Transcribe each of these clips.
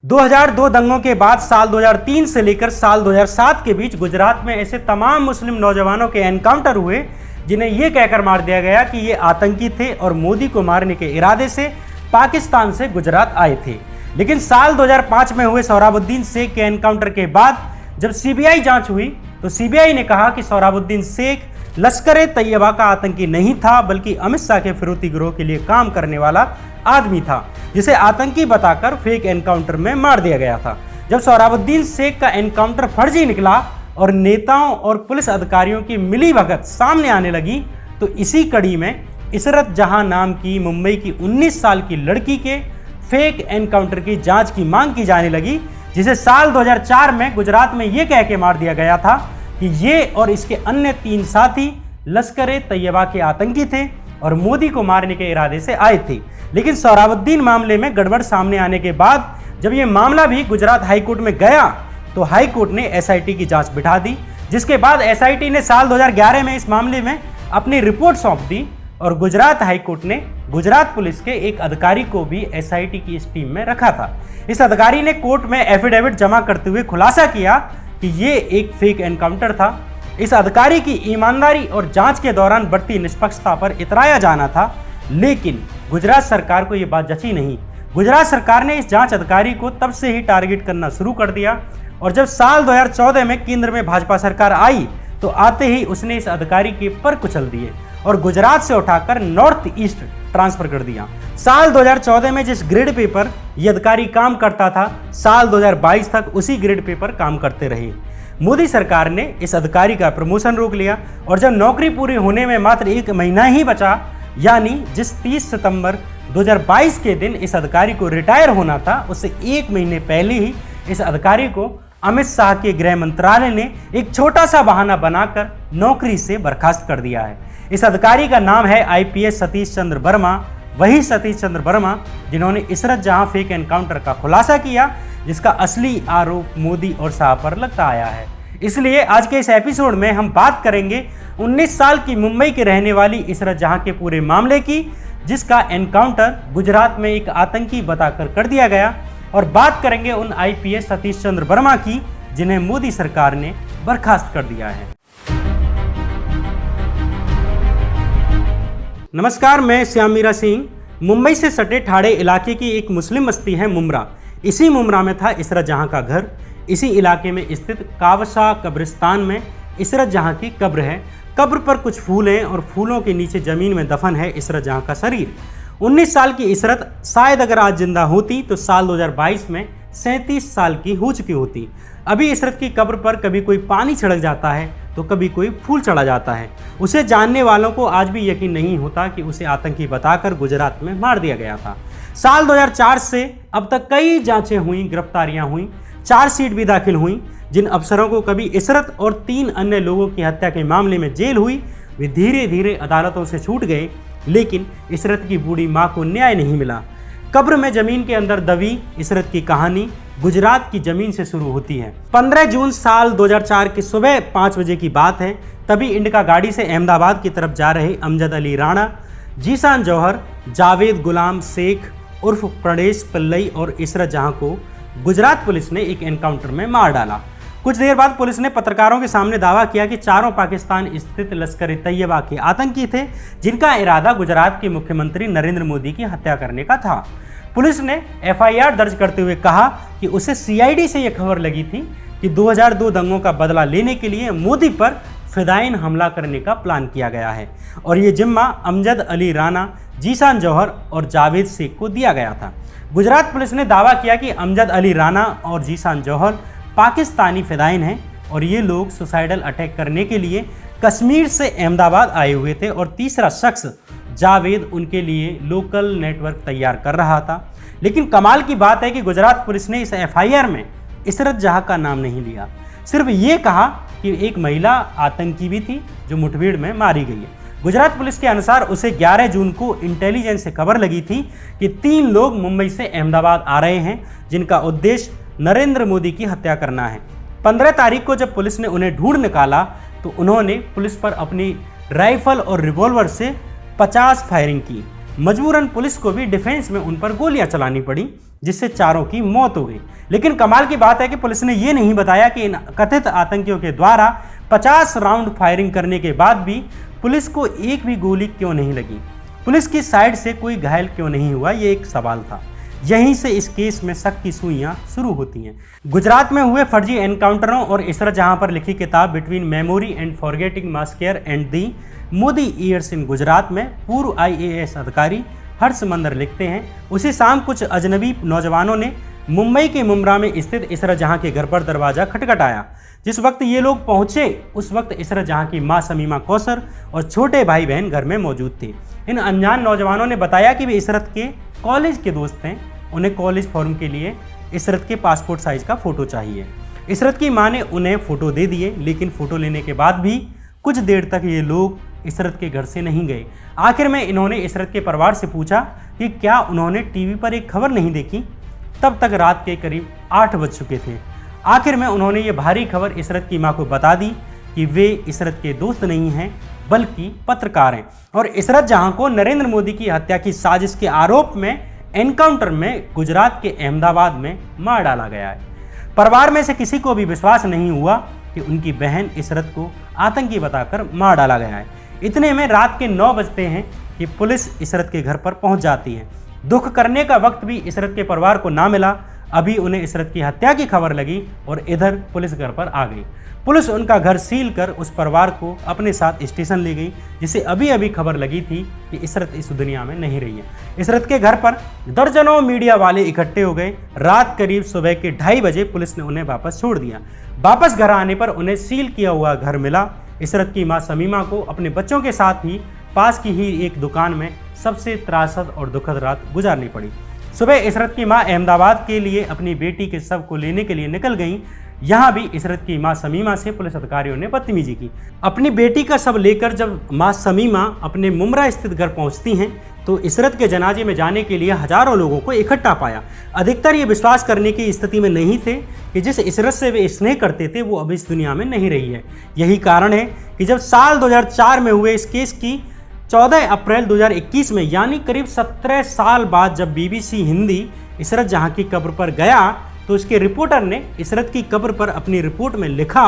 2002 दंगों के बाद साल 2003 से लेकर साल 2007 के बीच गुजरात में ऐसे तमाम मुस्लिम नौजवानों के एनकाउंटर हुए जिन्हें यह कहकर मार दिया गया कि ये आतंकी थे और मोदी को मारने के इरादे से पाकिस्तान से गुजरात आए थे। लेकिन साल 2005 में हुए सोहराबुद्दीन शेख के एनकाउंटर के बाद जब सीबीआई जांच हुई तो सीबीआई ने कहा कि सोहराबुद्दीन शेख लश्कर तैयबा का आतंकी नहीं था, बल्कि अमित शाह के फिरौती गिरोह के लिए काम करने वाला आदमी था, जिसे आतंकी बताकर फेक एनकाउंटर में मार दिया गया था। जब सोहराबुद्दीन शेख का एनकाउंटर फर्जी निकला और नेताओं और पुलिस अधिकारियों की मिलीभगत सामने आने लगी, तो इसी कड़ी में इसरत जहां नाम की मुंबई की 19 साल की लड़की के फेक एनकाउंटर की जांच की मांग की जाने लगी, जिसे साल 2004 में गुजरात में यह कह के मार दिया गया था कि ये और इसके अन्य 3 साथी लश्कर तैयबा के आतंकी थे और मोदी को मारने के इरादे से आए थे। लेकिन सोहराबुद्दीन मामले में गड़बड़ सामने आने के बाद जब यह मामला भी गुजरात हाईकोर्ट में गया तो हाईकोर्ट ने एसआईटी की जांच बिठा दी, जिसके बाद एसआईटी ने साल 2011 में इस मामले में अपनी रिपोर्ट सौंप दी और गुजरात हाईकोर्ट ने गुजरात पुलिस के एक अधिकारी को भी एसआईटी की इस टीम में रखा था। इस अधिकारी ने कोर्ट में एफिडेविट जमा करते हुए खुलासा किया कि ये एक फेक एनकाउंटर था। इस अधिकारी की ईमानदारी और जांच के दौरान बढ़ती निष्पक्षता पर इतराया जाना था, लेकिन गुजरात सरकार को यह बात जची नहीं। गुजरात सरकार ने इस जांच अधिकारी को तब से ही टारगेट करना शुरू कर दिया और जब साल 2014 में केंद्र में भाजपा सरकार आई तो आते ही उसने इस अधिकारी के पर कुचल दिए और गुजरात से उठाकर नॉर्थ ईस्ट ट्रांसफर कर दिया। साल 2014 में जिस ग्रेड पे पर यह अधिकारी काम करता था, साल 2022 तक उसी ग्रेड पे पर काम करते रहे। मोदी सरकार ने इस अधिकारी का प्रमोशन रोक लिया और जब नौकरी पूरी होने में मात्र 1 महीना ही बचा, यानी जिस 30 सितंबर 2022 के दिन इस अधिकारी को रिटायर होना था, उससे 1 महीने पहले ही इस अधिकारी को अमित शाह के गृह मंत्रालय ने एक छोटा सा बहाना बनाकर नौकरी से बर्खास्त कर दिया है। इस अधिकारी का नाम है आईपीएस सतीश चंद्र वर्मा, वही सतीश चंद्र वर्मा जिन्होंने इसरत जहां फेक एनकाउंटर का खुलासा किया, जिसका असली आरोप मोदी और शाह पर लगता आया है। इसलिए आज के इस एपिसोड में हम बात करेंगे 19 साल की मुंबई के रहने वाली इसरत जहां के पूरे मामले की, जिसका एनकाउंटर गुजरात में एक आतंकी बताकर कर दिया गया, और बात करेंगे उन आईपीएस सतीश चंद्र वर्मा की जिन्हें मोदी सरकार ने बर्खास्त कर दिया है। नमस्कार, मैं श्याम मीरा सिंह। मुंबई से सटे ठाणे इलाके की एक मुस्लिम बस्ती है मुमरा। इसी मुमरा में था इसरत जहां का घर। इसी इलाके में स्थित कावसा कब्रिस्तान में इसरत जहां की कब्र है। कब्र पर कुछ फूल हैं और फूलों के नीचे जमीन में दफन है इसरत जहां का शरीर। 19 साल की इसरत शायद अगर आज जिंदा होती तो साल 2022 में 37 साल की हो चुकी होती। अभी इसरत की कब्र पर कभी कोई पानी छिड़क जाता है तो कभी कोई फूल चढ़ा जाता है। उसे जानने वालों को आज भी यकीन नहीं होता कि उसे आतंकी बताकर गुजरात में मार दिया गया था। साल 2004 से अब तक कई जांचें हुई, गिरफ्तारियां हुई, चार्जशीट भी दाखिल हुई। जिन अफसरों को कभी इसरत और 3 अन्य लोगों की हत्या के मामले में जेल हुई, वे धीरे धीरे अदालतों से छूट गए, लेकिन इसरत की बूढ़ी मां को न्याय नहीं मिला। कब्र में जमीन के अंदर दबी इसरत की कहानी गुजरात की जमीन से शुरू होती है। 15 जून साल 2004 की सुबह 5 बजे की बात है। तभी इंडिका गाड़ी से अहमदाबाद की तरफ जा रहे अमजद अली राणा, जीशान जौहर, जावेद गुलाम शेख उर्फ प्रणेश पिल्लई और इसरत जहां को गुजरात पुलिस ने एक एनकाउंटर में मार डाला। कुछ देर बाद पुलिस ने पत्रकारों के सामने दावा किया कि चारों पाकिस्तान स्थित लश्कर तैयबा के आतंकी थे, जिनका इरादा गुजरात के मुख्यमंत्री नरेंद्र मोदी की हत्या करने का था। पुलिस ने एफआईआर दर्ज करते हुए कहा कि उसे सीआईडी से यह खबर लगी थी कि 2002 दंगों का बदला लेने के लिए मोदी पर फिदायीन हमला करने का प्लान किया गया है और ये जिम्मा अमजद अली राणा, जीशान जौहर और जावेद शेख को दिया गया था। गुजरात पुलिस ने दावा किया कि अमजद अली राणा और जीशान जौहर पाकिस्तानी फिदायीन हैं और ये लोग सुसाइडल अटैक करने के लिए कश्मीर से अहमदाबाद आए हुए थे और तीसरा शख्स जावेद उनके लिए लोकल नेटवर्क तैयार कर रहा था। लेकिन कमाल की बात है कि गुजरात पुलिस ने इस एफआईआर में इसरत जहां का नाम नहीं लिया, सिर्फ ये कहा कि एक महिला आतंकी भी थी जो मुठभेड़ में मारी गई है। गुजरात पुलिस के अनुसार उसे 11 जून को इंटेलिजेंस से खबर लगी थी कि 3 लोग मुंबई से अहमदाबाद आ रहे हैं, जिनका उद्देश्य नरेंद्र मोदी की हत्या करना है। 15 तारीख को जब पुलिस ने उन्हें ढूंढ निकाला तो उन्होंने पुलिस पर अपनी राइफल और रिवॉल्वर से 50 फायरिंग की। मजबूरन पुलिस को भी डिफेंस में उन पर गोलियां चलानी पड़ी, जिससे चारों की मौत हो गई। लेकिन कमाल की बात है कि पुलिस ने यह नहीं बताया कि इन कथित आतंकियों के द्वारा 50 राउंड फायरिंग करने के बाद भी पुलिस को एक भी गोली क्यों नहीं लगी, पुलिस की साइड से कोई घायल क्यों नहीं हुआ, ये एक सवाल था। यहीं से इस केस में शक की सुइयां शुरू होती हैं। गुजरात में हुए फर्जी एनकाउंटरों और इशरत जहां पर लिखी किताब between memory and forgetting massacre and the Modi years in Gujarat में पूर्व IAS अधिकारी हर्ष मंदर लिखते हैं, उसी शाम कुछ अजनबी नौजवानों ने मुंबई के मुमरा में स्थित इशरत जहां के घर पर दरवाजा खटखटाया। जिस वक्त ये लोग पहुंचे उस वक्त इशरत जहां की मां शमीमा कौसर और छोटे भाई बहन घर में मौजूद थे। इन अनजान नौजवानों ने बताया कि वे इशरत के कॉलेज के दोस्त हैं, उन्हें कॉलेज फॉर्म के लिए इशरत के पासपोर्ट साइज का फ़ोटो चाहिए। इशरत की मां ने उन्हें फ़ोटो दे दिए, लेकिन फ़ोटो लेने के बाद भी कुछ देर तक ये लोग इशरत के घर से नहीं गए। आखिर में इन्होंने इशरत के परिवार से पूछा कि क्या उन्होंने टीवी पर एक खबर नहीं देखी। तब तक रात के करीब 8 बज चुके थे। आखिर में उन्होंने ये भारी खबर इशरत की मां को बता दी कि वे इशरत के दोस्त नहीं हैं बल्कि पत्रकार हैं, और इशरत जहां को नरेंद्र मोदी की हत्या की साजिश के आरोप में एनकाउंटर में गुजरात के अहमदाबाद में मार डाला गया है। परिवार में से किसी को भी विश्वास नहीं हुआ कि उनकी बहन इशरत को आतंकी बताकर मार डाला गया है। इतने में रात के 9 बजते हैं कि पुलिस इशरत के घर पर पहुंच जाती है। दुख करने का वक्त भी इशरत के परिवार को ना मिला। अभी उन्हें इशरत की हत्या की खबर लगी और इधर पुलिस घर पर आ गई। पुलिस उनका घर सील कर उस परिवार को अपने साथ स्टेशन ले गई, जिसे अभी अभी खबर लगी थी कि इशरत इस दुनिया में नहीं रही है। इशरत के घर पर दर्जनों मीडिया वाले इकट्ठे हो गए। रात करीब सुबह के 2:30 बजे पुलिस ने उन्हें वापस छोड़ दिया। वापस घर आने पर उन्हें सील किया हुआ घर मिला। इशरत की मां शमीमा को अपने बच्चों के साथ ही पास की ही एक दुकान में सबसे त्रासद और दुखद रात गुजारनी पड़ी। सुबह इशरत की मां अहमदाबाद के लिए अपनी बेटी के शव को लेने के लिए निकल गईं। यहाँ भी इशरत की मां शमीमा से पुलिस अधिकारियों ने बदतमीजी की। अपनी बेटी का शव लेकर जब मां शमीमा अपने मुमरा स्थित घर पहुंचती हैं तो इशरत के जनाजे में जाने के लिए हजारों लोगों को इकट्ठा पाया। अधिकतर ये विश्वास करने की स्थिति में नहीं थे कि जिस इशरत से वे स्नेह करते थे वो अब इस दुनिया में नहीं रही है। यही कारण है कि जब साल 2004 में हुए इस केस की 14 अप्रैल 2021 में, यानी करीब 17 साल बाद जब BBC हिंदी इशरत जहां की कब्र पर गया तो उसके रिपोर्टर ने इशरत की कब्र पर अपनी रिपोर्ट में लिखा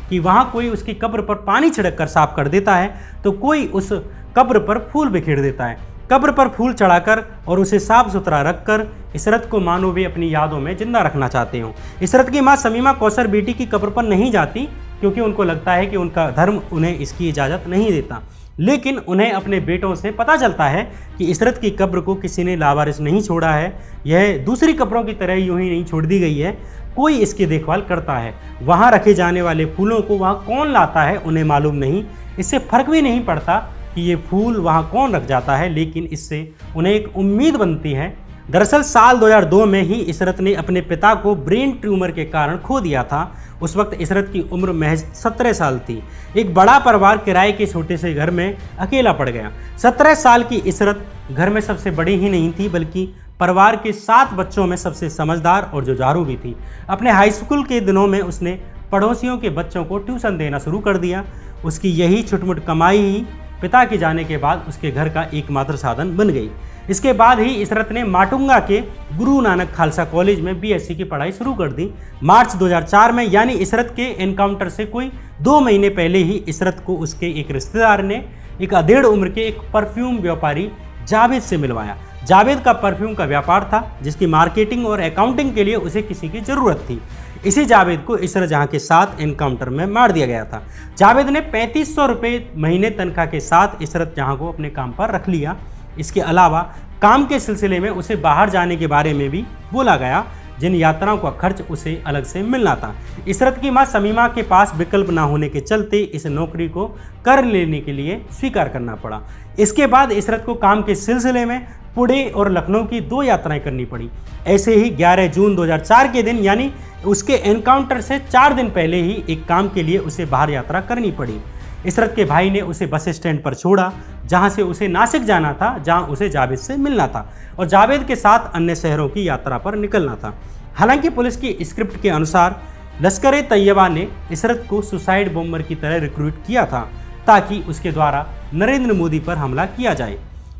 कि वहां कोई उसकी कब्र पर पानी छिड़क कर साफ कर देता है तो कोई उस कब्र पर फूल बिखेर देता है। कब्र पर फूल चढ़ाकर और उसे साफ सुथरा रखकर इशरत को मानो वे अपनी यादों में जिंदा रखना चाहते हों। इशरत की मां शमीमा कौसर बेटी की कब्र पर नहीं जाती क्योंकि उनको लगता है कि उनका धर्म उन्हें इसकी इजाज़त नहीं देता। लेकिन उन्हें अपने बेटों से पता चलता है कि इशरत की कब्र को किसी ने लावारिस नहीं छोड़ा है, यह दूसरी कब्रों की तरह यूं ही नहीं छोड़ दी गई है, कोई इसकी देखभाल करता है। वहाँ रखे जाने वाले फूलों को वहाँ कौन लाता है उन्हें मालूम नहीं। इससे फर्क भी नहीं पड़ता कि ये फूल वहाँ कौन रख जाता है, लेकिन इससे उन्हें एक उम्मीद बनती है। दरअसल साल 2002 में ही इशरत ने अपने पिता को ब्रेन ट्यूमर के कारण खो दिया था। उस वक्त इशरत की उम्र महज 17 साल थी। एक बड़ा परिवार किराए के छोटे से घर में अकेला पड़ गया। 17 साल की इशरत घर में सबसे बड़ी ही नहीं थी बल्कि परिवार के 7 बच्चों में सबसे समझदार और जुझारू भी थी। अपने हाई स्कूल के दिनों में उसने पड़ोसियों के बच्चों को ट्यूशन देना शुरू कर दिया। उसकी यही छुटमुट कमाई ही पिता के जाने के बाद उसके घर का एकमात्र साधन बन गई। इसके बाद ही इशरत ने माटुंगा के गुरु नानक खालसा कॉलेज में BSc की पढ़ाई शुरू कर दी। मार्च 2004 में, यानी इशरत के एनकाउंटर से कोई 2 महीने पहले ही इशरत को उसके एक रिश्तेदार ने एक अधेड़ उम्र के एक परफ्यूम व्यापारी जावेद से मिलवाया। जावेद का परफ्यूम का व्यापार था जिसकी मार्केटिंग और अकाउंटिंग के लिए उसे किसी की ज़रूरत थी। इसी जावेद को इशरत जहां के साथ एनकाउंटर में मार दिया गया था। जावेद ने 3500 रुपये महीने तनख्वाह के साथ इशरत जहां को अपने काम पर रख लिया। इसके अलावा काम के सिलसिले में उसे बाहर जाने के बारे में भी बोला गया, जिन यात्राओं का खर्च उसे अलग से मिलना था। इशरत की मां शमीमा के पास विकल्प ना होने के चलते इस नौकरी को कर लेने के लिए स्वीकार करना पड़ा। इसके बाद इशरत को काम के सिलसिले में पुणे और लखनऊ की 2 यात्राएं करनी पड़ी। ऐसे ही 11 जून 2004 के दिन, यानी उसके एनकाउंटर से 4 दिन पहले ही एक काम के लिए उसे बाहर यात्रा करनी पड़ी। इशरत के भाई ने उसे बस स्टैंड पर छोड़ा जहां से उसे नासिक जाना था, जहां उसे जावेद से मिलना था और जावेद के साथ अन्य शहरों की यात्रा पर निकलना था। हालांकि पुलिस की स्क्रिप्ट के अनुसार लश्कर-ए-तैयबा ने इशरत को सुसाइड बॉम्बर की तरह रिक्रूट किया था ताकि उसके द्वारा नरेंद्र मोदी पर हमला किया जाए।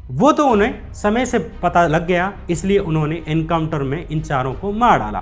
वो तो उन्हें समय से पता लग गया, इसलिए उन्होंने एनकाउंटर में इन चारों को मार डाला।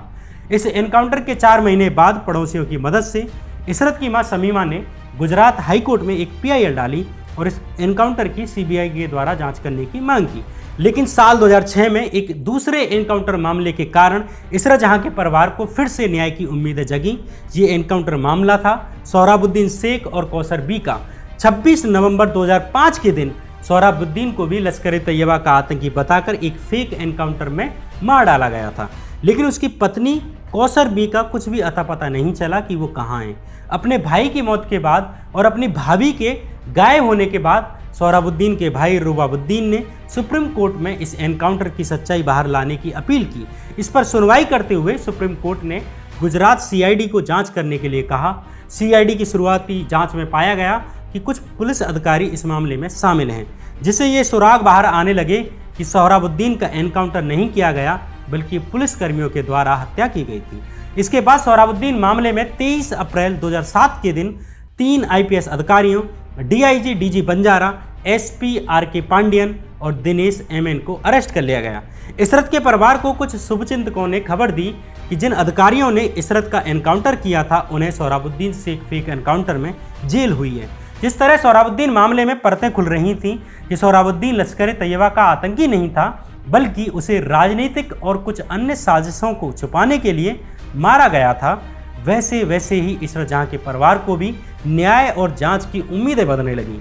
इस एनकाउंटर के 4 महीने बाद पड़ोसियों की मदद से इसरत की मां शमीमा ने गुजरात हाई कोर्ट में एक PIL डाली और इस एनकाउंटर की CBI के द्वारा जांच करने की मांग की। लेकिन साल 2006 में एक दूसरे एनकाउंटर मामले के कारण इसरत जहां के परिवार को फिर से न्याय की उम्मीदें जगी। ये एनकाउंटर मामला था सोहराबुद्दीन शेख और कौसर बी का। 26 नवंबर 2005 के दिन सोहराबुद्दीन को भी लश्कर-ए-तैयबा का आतंकी बताकर एक फेक एनकाउंटर में मार डाला गया था। लेकिन उसकी पत्नी कौसर बी का कुछ भी अता पता नहीं चला कि वो कहाँ हैं। अपने भाई की मौत के बाद और अपनी भाभी के गायब होने के बाद सोहराबुद्दीन के भाई रुबाबुद्दीन ने सुप्रीम कोर्ट में इस एनकाउंटर की सच्चाई बाहर लाने की अपील की। इस पर सुनवाई करते हुए सुप्रीम कोर्ट ने गुजरात CID को जांच करने के लिए कहा। CID की शुरुआती जांच में पाया गया कि कुछ पुलिस अधिकारी इस मामले में शामिल हैं, जिससे ये सुराग बाहर आने लगे कि सोहराबुद्दीन का एनकाउंटर नहीं किया गया बल्कि पुलिस कर्मियों के द्वारा हत्या की गई थी। इसके बाद सोहराबुद्दीन मामले में 23 अप्रैल 2007 के दिन 3 IPS अधिकारियों DIG DG Banjara, SP RK Pandian और दिनेश MN को अरेस्ट कर लिया गया। इसरत के परिवार को कुछ शुभचिंतकों ने खबर दी कि जिन अधिकारियों ने इसरत का एनकाउंटर किया था उन्हें सोहराबुद्दीन शेख फेक एनकाउंटर में जेल हुई है। जिस तरह सोहराबुद्दीन मामले में परतें खुल रही थीं कि सोहराबुद्दीन लश्कर-ए-तैयबा का आतंकी नहीं था बल्कि उसे राजनीतिक और कुछ अन्य साजिशों को छुपाने के लिए मारा गया था, वैसे ही इसरत जहां के परिवार को भी न्याय और जांच की उम्मीदें बढ़ने लगी।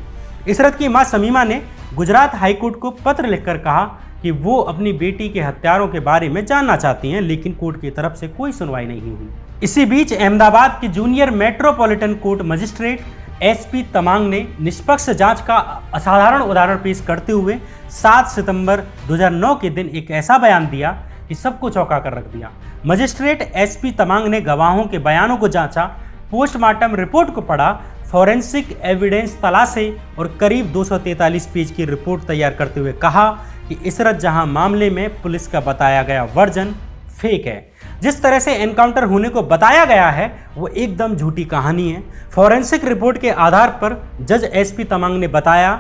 इसरत की मां शमीमा ने गुजरात हाईकोर्ट को पत्र लिखकर कहा कि वो अपनी बेटी के हत्यारों के बारे में जानना चाहती हैं, लेकिन कोर्ट की तरफ से कोई सुनवाई नहीं हुई। इसी बीच अहमदाबाद के junior metropolitan court magistrate SP Tamang ने निष्पक्ष जांच का असाधारण उदाहरण पेश करते हुए 7 सितंबर 2009 के दिन एक ऐसा बयान दिया कि सबको चौंका कर रख दिया। मजिस्ट्रेट SP तमांग ने गवाहों के बयानों को जांचा, पोस्टमार्टम रिपोर्ट को पढ़ा, फॉरेंसिक एविडेंस तलाशे और करीब 243 पेज की रिपोर्ट तैयार करते हुए कहा कि इसरत जहां मामले में पुलिस का बताया गया वर्जन फेक है। जिस तरह से एनकाउंटर होने को बताया गया है वो एकदम झूठी कहानी है। फॉरेंसिक रिपोर्ट के आधार पर जज SP तमांग ने बताया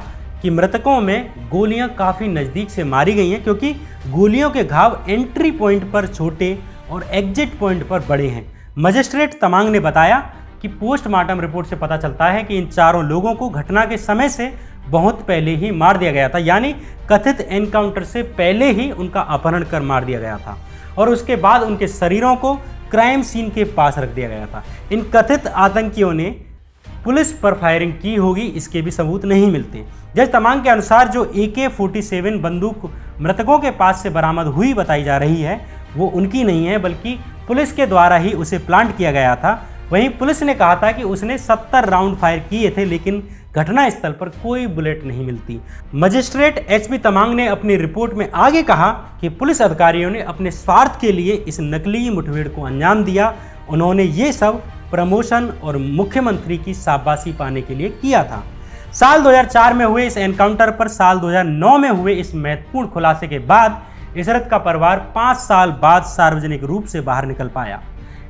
कि मृतकों में गोलियां काफ़ी नज़दीक से मारी गई हैं, क्योंकि गोलियों के घाव एंट्री पॉइंट पर छोटे और एग्जिट पॉइंट पर बड़े हैं। मजिस्ट्रेट तमांग ने बताया कि पोस्टमार्टम रिपोर्ट से पता चलता है कि इन चारों लोगों को घटना के समय से बहुत पहले ही मार दिया गया था, यानी कथित एनकाउंटर से पहले ही उनका अपहरण कर मार दिया गया था और उसके बाद उनके शरीरों को क्राइम सीन के पास रख दिया गया था। इन कथित आतंकियों ने पुलिस पर फायरिंग की होगी, इसके भी सबूत नहीं मिलते। जज तमांग के अनुसार जो AK-47 बंदूक मृतकों के पास से बरामद हुई बताई जा रही है वो उनकी नहीं है, बल्कि पुलिस के द्वारा ही उसे प्लांट किया गया था। वहीं पुलिस ने कहा था कि उसने 70 राउंड फायर किए थे, लेकिन घटनास्थल पर कोई बुलेट नहीं मिलती। मजिस्ट्रेट SP तमांग ने अपनी रिपोर्ट में आगे कहा कि पुलिस अधिकारियों ने अपने स्वार्थ के लिए इस नकली मुठभेड़ को अंजाम दिया। उन्होंने ये सब प्रमोशन और मुख्यमंत्री की शाबाशी पाने के लिए किया था। साल 2004 में हुए इस एनकाउंटर पर साल 2009 में हुए इस महत्वपूर्ण खुलासे के बाद इसरत का परिवार 5 साल बाद सार्वजनिक रूप से बाहर निकल पाया।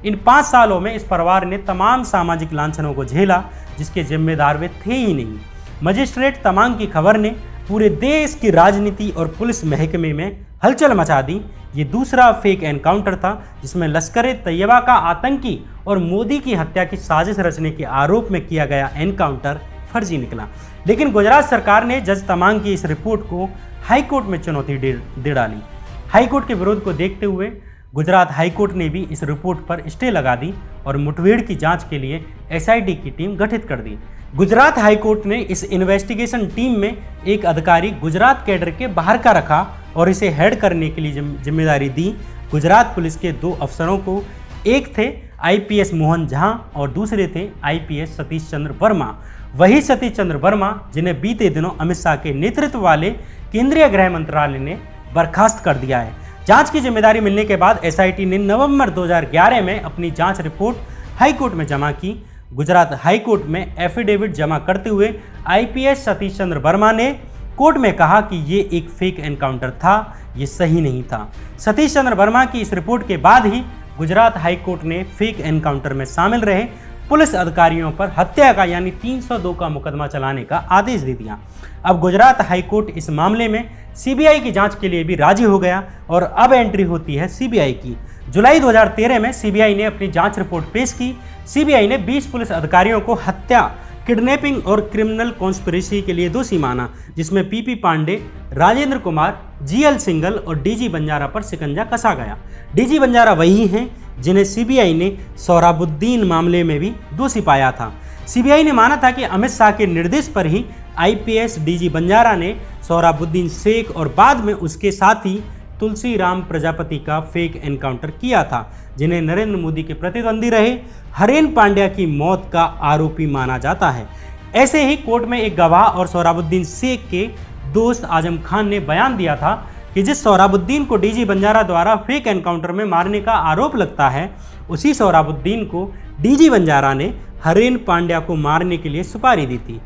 इन 5 सालों में इस परिवार ने तमाम सामाजिक लांछनों को झेला जिसके जिम्मेदार वे थे ही नहीं। मजिस्ट्रेट तमांग की खबर ने पूरे देश की राजनीति और पुलिस महकमे में हलचल मचा दी। ये दूसरा फेक एनकाउंटर था जिसमें लश्कर-ए-तैयबा का आतंकी और मोदी की हत्या की साजिश रचने के आरोप में किया गया एनकाउंटर फर्जी निकला। लेकिन गुजरात सरकार ने जज तमांग की इस रिपोर्ट को हाईकोर्ट में चुनौती दे डाली। हाईकोर्ट के विरोध को देखते हुए गुजरात हाईकोर्ट ने भी इस रिपोर्ट पर स्टे लगा दी और मुठभेड़ की जांच के लिए SIT की टीम गठित कर दी। गुजरात हाईकोर्ट ने इस इन्वेस्टिगेशन टीम में एक अधिकारी गुजरात कैडर के बाहर का रखा और इसे हेड करने के लिए जिम्मेदारी दी गुजरात पुलिस के 2 अफसरों को। एक थे IPS मोहन झा और दूसरे थे IPS सतीश चंद्र वर्मा। वही सतीश चंद्र वर्मा जिन्हें बीते दिनों अमित शाह के नेतृत्व वाले केंद्रीय गृह मंत्रालय ने बर्खास्त कर दिया है। जांच की जिम्मेदारी मिलने के बाद SIT ने नवंबर 2011 में अपनी जांच रिपोर्ट हाईकोर्ट में जमा की। गुजरात हाईकोर्ट में एफिडेविट जमा करते हुए IPS सतीश चंद्र वर्मा ने कोर्ट में कहा कि ये एक फेक एनकाउंटर था, ये सही नहीं था। सतीश चंद्र वर्मा की इस रिपोर्ट के बाद ही गुजरात हाईकोर्ट ने फेक एनकाउंटर में शामिल रहे पुलिस अधिकारियों पर हत्या का यानी 302 का मुकदमा चलाने का आदेश दे दिया। अब गुजरात हाईकोर्ट इस मामले में सीबीआई की जांच के लिए भी राजी हो गया और अब एंट्री होती है सीबीआई की। जुलाई 2013 में सीबीआई ने अपनी जांच रिपोर्ट पेश की। सीबीआई ने 20 पुलिस अधिकारियों को हत्या, किडनैपिंग और क्रिमिनल कॉन्स्पिरेसी के लिए दोषी माना, जिसमें पीपी पांडे, राजेंद्र कुमार, जीएल सिंघल और डीजी बंजारा पर शिकंजा कसा गया। डीजी बंजारा वही हैं जिन्हें सीबीआई ने सोहराबुद्दीन मामले में भी दोषी पाया था। सीबीआई ने माना था कि अमित शाह के निर्देश पर ही आईपीएस डीजी बंजारा ने सोहराबुद्दीन शेख और बाद में उसके साथी तुलसीराम प्रजापति का फेक एनकाउंटर किया था, जिन्हें नरेंद्र मोदी के प्रतिद्वंदी रहे हरेन पांड्या की मौत का आरोपी माना जाता है। ऐसे ही कोर्ट में एक गवाह और सोहराबुद्दीन शेख के दोस्त आजम खान ने बयान दिया था कि जिस सोहराबुद्दीन को डीजी बंजारा द्वारा फेक एनकाउंटर में मारने का आरोप लगता है, उसी सोहराबुद्दीन को डीजी बंजारा ने हरेन पांड्या को मारने के लिए सुपारी दी थी,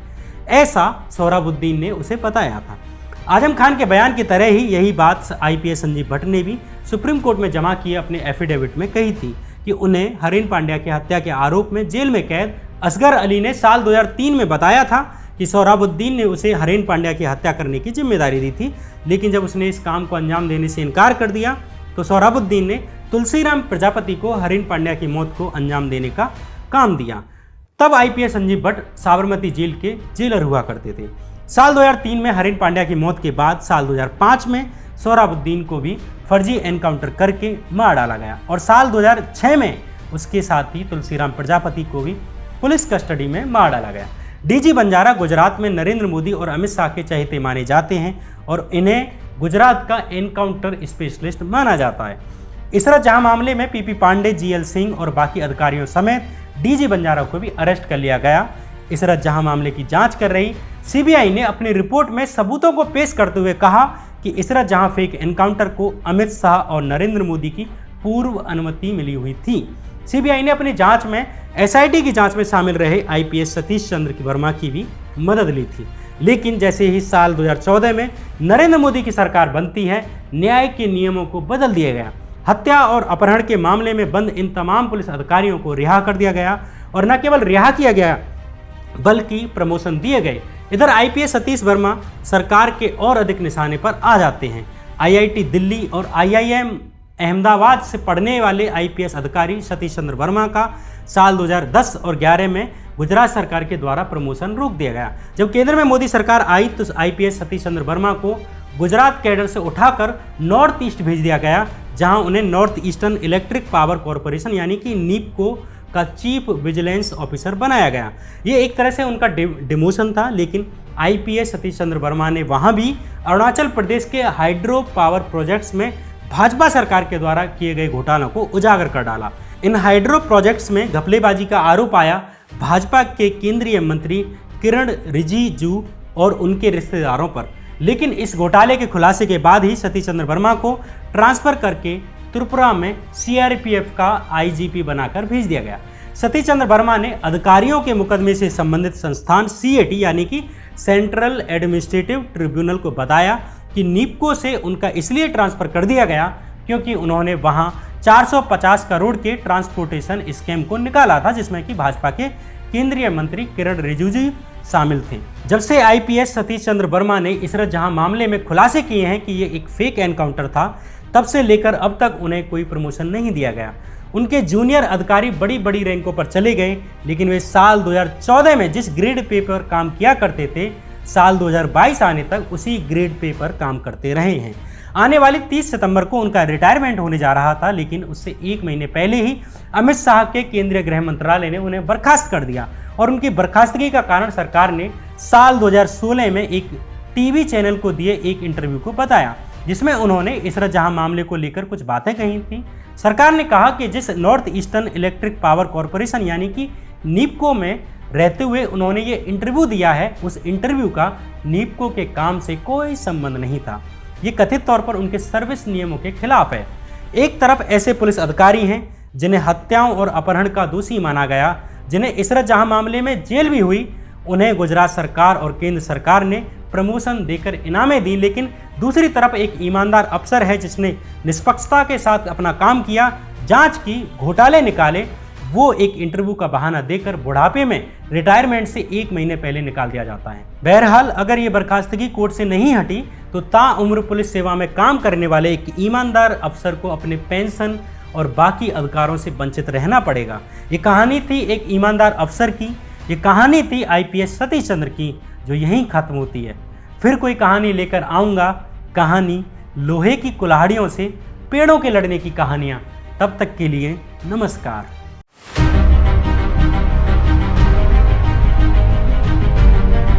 ऐसा सोहराबुद्दीन ने उसे बताया था। आजम खान के बयान की तरह ही यही बात आईपीएस संजीव भट्ट ने भी सुप्रीम कोर्ट में जमा किए अपने एफिडेविट में कही थी कि उन्हें हरेन पांड्या की हत्या के आरोप में जेल में कैद असगर अली ने साल 2003 में बताया था कि सोहराबुद्दीन ने उसे हरेन पांड्या की हत्या करने की जिम्मेदारी दी थी, लेकिन जब उसने इस काम को अंजाम देने से इनकार कर दिया तो सोहराबुद्दीन ने तुलसीराम प्रजापति को हरेन पांड्या की मौत को अंजाम देने का काम दिया। तब आईपीएस संजीव भट्ट साबरमती जेल के जेलर हुआ करते थे। साल 2003 में हरेन पांड्या की मौत के बाद साल 2005 में सोहराबुद्दीन को भी फर्जी एनकाउंटर करके मार डाला गया और साल 2006 में उसके साथी तुलसीराम प्रजापति को भी पुलिस कस्टडी में मार डाला गया। डीजी बंजारा गुजरात में नरेंद्र मोदी और अमित शाह के चहेते माने जाते हैं और इन्हें गुजरात का एनकाउंटर स्पेशलिस्ट माना जाता है। इसरत जहां मामले में पीपी पांडे, जीएल सिंह और बाकी अधिकारियों समेत डीजी बंजारा को भी अरेस्ट कर लिया गया। इसरत जहां मामले की जांच कर रही सीबीआई ने अपनी रिपोर्ट में सबूतों को पेश करते हुए कहा कि इसरत जहां फेक एनकाउंटर को अमित शाह और नरेंद्र मोदी की पूर्व अनुमति मिली हुई थी। सीबीआई ने अपनी जांच में एसआईटी की जांच में शामिल रहे आईपीएस सतीश चंद्र वर्मा की भी मदद ली थी, लेकिन जैसे ही साल 2014 में नरेंद्र मोदी की सरकार बनती है, न्याय के नियमों को बदल दिया गया। हत्या और अपहरण के मामले में बंद इन तमाम पुलिस अधिकारियों को रिहा कर दिया गया और न केवल रिहा किया गया बल्कि प्रमोशन दिए गए। इधर आईपीएस सतीश वर्मा सरकार के और अधिक निशाने पर आ जाते हैं। आईआईटी दिल्ली और आईआईएम अहमदाबाद से पढ़ने वाले आईपीएस अधिकारी सतीश चंद्र वर्मा का साल 2010 और 11 में गुजरात सरकार के द्वारा प्रमोशन रोक दिया गया। जब केंद्र में मोदी सरकार आई तो आईपीएस सतीश चंद्र वर्मा को गुजरात कैडर से उठाकर नॉर्थ ईस्ट भेज दिया गया, जहां उन्हें north eastern electric power corporation यानी कि नीपको का चीफ विजिलेंस ऑफिसर बनाया गया। ये एक तरह से उनका डिमोशन था, लेकिन आईपीएस सतीश चंद्र वर्मा ने वहां भी अरुणाचल प्रदेश के हाइड्रो पावर प्रोजेक्ट्स में भाजपा सरकार के द्वारा किए गए घोटालों को उजागर कर डाला। इन हाइड्रो प्रोजेक्ट्स में घपलेबाजी का आरोप आया भाजपा के केंद्रीय मंत्री किरण रिजिजू और उनके रिश्तेदारों पर, लेकिन इस घोटाले के खुलासे के बाद ही सतीश चंद्र वर्मा को ट्रांसफर करके त्रिपुरा में सीआरपीएफ का आईजीपी बनाकर भेज दिया गया। सतीश चंद्र वर्मा ने अधिकारियों के मुकदमे से संबंधित संस्थान सीएटी यानी कि सेंट्रल एडमिनिस्ट्रेटिव ट्रिब्यूनल को बताया कि नीपको से उनका इसलिए ट्रांसफर कर दिया गया क्योंकि उन्होंने वहां 450 करोड़ के ट्रांसपोर्टेशन स्कैम को निकाला था, जिसमें कि भाजपा के केंद्रीय मंत्री किरण रिजिजू शामिल थे। जब से आईपीएस सतीश चंद्र वर्मा ने इसरत जहां मामले में खुलासे किए हैं कि ये एक फेक एनकाउंटर था, तब से लेकर अब तक उन्हें कोई प्रमोशन नहीं दिया गया। उनके जूनियर अधिकारी बड़ी बड़ी रैंकों पर चले गए, लेकिन वे साल 2014 में जिस ग्रेड पे पर काम किया करते थे, साल 2022 आने तक उसी ग्रेड पे पर काम करते रहे हैं। आने वाली 30 सितंबर को उनका रिटायरमेंट होने जा रहा था, लेकिन उससे एक महीने पहले ही अमित शाह के केंद्रीय गृह मंत्रालय ने उन्हें बर्खास्त कर दिया और उनकी बर्खास्तगी का कारण सरकार ने साल 2016 में एक टीवी चैनल को दिए एक इंटरव्यू को बताया, जिसमें उन्होंने इसरत जहां मामले को लेकर कुछ बातें कही थी। सरकार ने कहा कि जिस north eastern electric power corporation यानी कि नीपको में रहते हुए उन्होंने ये इंटरव्यू दिया है, उस इंटरव्यू का नीपको के काम से कोई संबंध नहीं था। ये कथित तौर पर उनके सर्विस नियमों के खिलाफ है। एक तरफ ऐसे पुलिस अधिकारी हैं जिन्हें हत्याओं और अपहरण का दोषी माना गया, जिन्हें इसरत जहां मामले में जेल भी हुई, उन्हें गुजरात सरकार और केंद्र सरकार ने प्रमोशन देकर इनामें दी, लेकिन दूसरी तरफ एक ईमानदार अफसर है जिसने निष्पक्षता के साथ अपना काम किया, जांच की, घोटाले निकाले, वो एक इंटरव्यू का बहाना देकर बुढ़ापे में रिटायरमेंट से 1 महीने पहले निकाल दिया जाता है। बहरहाल अगर ये बर्खास्तगी कोर्ट से नहीं हटी तो ताउम्र पुलिस सेवा में काम करने वाले एक ईमानदार अफसर को अपने पेंशन और बाकी अधिकारों से वंचित रहना पड़ेगा। ये कहानी थी एक ईमानदार अफसर की, ये कहानी थी IPS सतीश चंद्र की, जो यहीं खत्म होती है। फिर कोई कहानी लेकर आऊँगा, कहानी लोहे की कुल्हाड़ियों से पेड़ों के लड़ने की कहानियाँ। तब तक के लिए नमस्कार।